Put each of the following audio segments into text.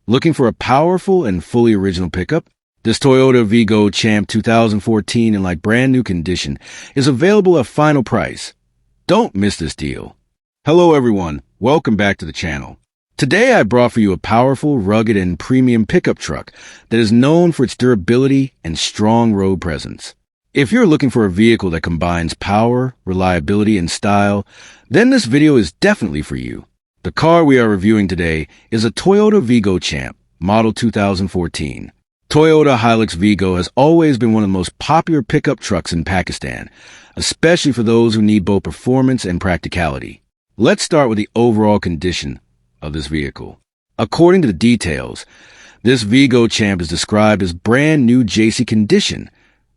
Looking for a powerful and fully original pickup? This Toyota Vigo Champ 2014 in like brand new condition is available at final price. Don't miss this deal. Hello everyone, welcome back to the channel. Today I brought for you a powerful, rugged, and premium pickup truck that is known for its durability and strong road presence. If you're looking for a vehicle that combines power, reliability, and style, then this video is definitely for you. The car we are reviewing today is a Toyota Vigo Champ, model 2014. Toyota Hilux Vigo has always been one of the most popular pickup trucks in Pakistan, especially for those who need both performance and practicality. Let's start with the overall condition of this vehicle. According to the details, this Vigo Champ is described as brand new Jaycee condition,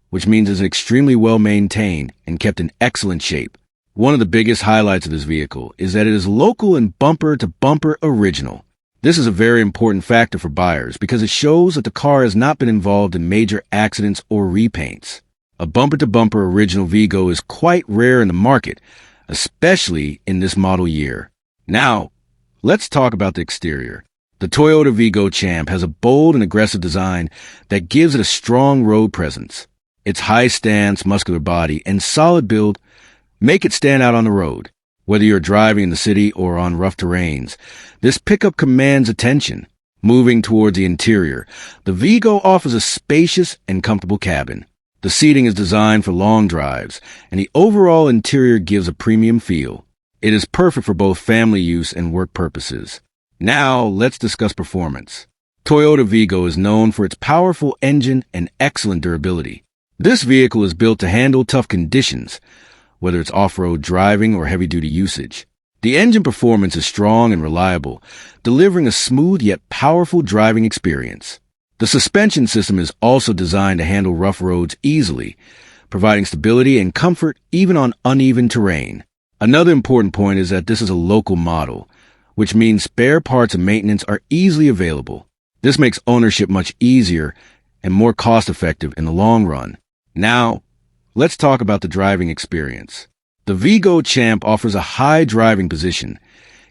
which means it's extremely well maintained and kept in excellent shape. One of the biggest highlights of this vehicle is that it is local and bumper-to-bumper original. This is a very important factor for buyers because it shows that the car has not been involved in major accidents or repaints. A bumper-to-bumper original Vigo is quite rare in the market, especially in this model year. Now, let's talk about the exterior. The Toyota Vigo Champ has a bold and aggressive design that gives it a strong road presence. Its high stance, muscular body, and solid build make it stand out on the road. Whether you're driving in the city or on rough terrains, this pickup commands attention. Moving towards the interior, the Vigo offers a spacious and comfortable cabin. The seating is designed for long drives, and the overall interior gives a premium feel. It is perfect for both family use and work purposes. Now, let's discuss performance. Toyota Vigo is known for its powerful engine and excellent durability. This vehicle is built to handle tough conditions, whether it's off-road driving or heavy-duty usage. The engine performance is strong and reliable, delivering a smooth yet powerful driving experience. The suspension system is also designed to handle rough roads easily, providing stability and comfort even on uneven terrain. Another important point is that this is a local model, which means spare parts and maintenance are easily available. This makes ownership much easier and more cost-effective in the long run. Now, let's talk about the driving experience. The Vigo Champ offers a high driving position,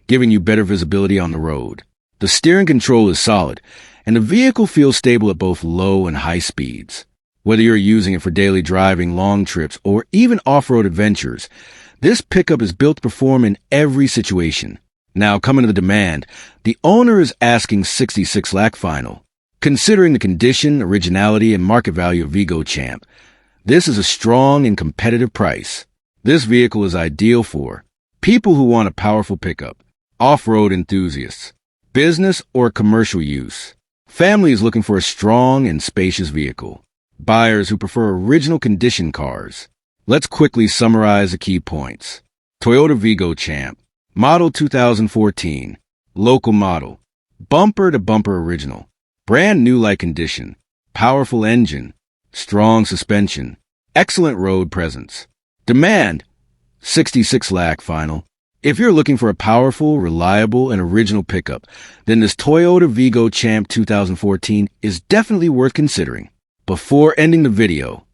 giving you better visibility on the road. The steering control is solid, and the vehicle feels stable at both low and high speeds. Whether you're using it for daily driving, long trips, or even off-road adventures, this pickup is built to perform in every situation. Now, coming to the demand, the owner is asking 66 lakh final. Considering the condition, originality, and market value of Vigo Champ, this is a strong and competitive price. This vehicle is ideal for people who want a powerful pickup, off-road enthusiasts, business or commercial use, families looking for a strong and spacious vehicle, buyers who prefer original condition cars. Let's quickly summarize the key points. Toyota Vigo Champ, model 2014, local model, bumper-to-bumper original, brand new-like condition, powerful engine, strong suspension, excellent road presence. Demand, 66 lakh final. If you're looking for a powerful, reliable, and original pickup, then this Toyota Vigo Champ 2014 is definitely worth considering. Before ending the video,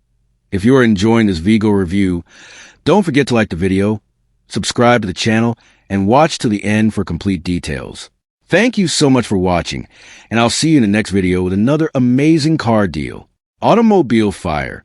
if you're enjoying this Vigo review, don't forget to like the video, subscribe to the channel, and watch till the end for complete details. Thank you so much for watching, and I'll see you in the next video with another amazing car deal. Automobile Fire.